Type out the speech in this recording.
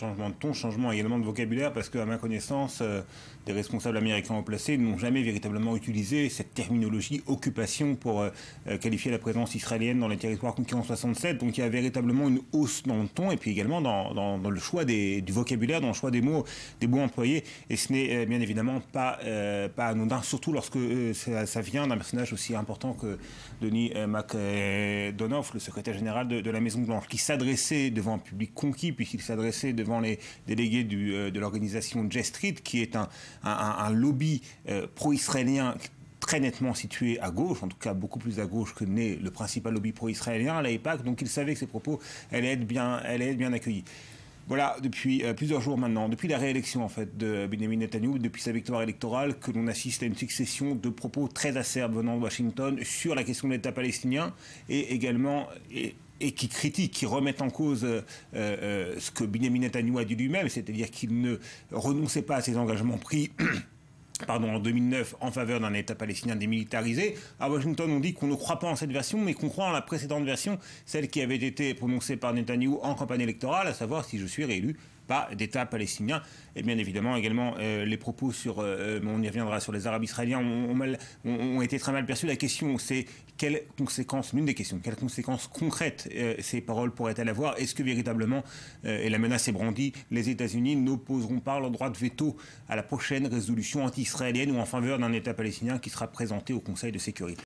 changement de ton, changement également de vocabulaire, parce qu'à ma connaissance, des responsables américains haut placés n'ont jamais véritablement utilisé cette terminologie occupation pour qualifier la présence israélienne dans les territoires conquis en 67. Donc il y a véritablement une hausse dans le ton et puis également dans le choix du vocabulaire, dans le choix des mots employés. Et ce n'est bien évidemment pas anodin, surtout lorsque ça vient d'un personnage aussi important que Denis McDonough, le secrétaire général de la Maison-Blanche, qui s'adressait devant un public conquis, puisqu'il s'adressait devant les délégués de l'organisation J Street, qui est un lobby pro-israélien très nettement situé à gauche, en tout cas beaucoup plus à gauche que n'est le principal lobby pro-israélien, l'AIPAC. Donc il savait que ces propos allaient être bien accueillis. Voilà, depuis plusieurs jours maintenant, depuis la réélection en fait de Benjamin Netanyahou, depuis sa victoire électorale, que l'on assiste à une succession de propos très acerbes venant de Washington sur la question de l'État palestinien et également et qui critiquent, qui remettent en cause ce que Benjamin Netanyahou a dit lui-même, c'est-à-dire qu'il ne renonçait pas à ses engagements pris en 2009 en faveur d'un État palestinien démilitarisé. À Washington, on dit qu'on ne croit pas en cette version, mais qu'on croit en la précédente version, celle qui avait été prononcée par Netanyahou en campagne électorale, à savoir si je suis réélu, pas d'État palestinien. Et bien évidemment, également, les propos sur, on y reviendra, sur les Arabes israéliens ont été très mal perçus. La question, c'est l'une des questions, quelles conséquences concrètes ces paroles pourraient-elles avoir? Est-ce que véritablement, et la menace est brandie, les États-Unis n'opposeront pas leur droit de veto à la prochaine résolution anti-israélienne ou en faveur d'un État palestinien qui sera présenté au Conseil de sécurité?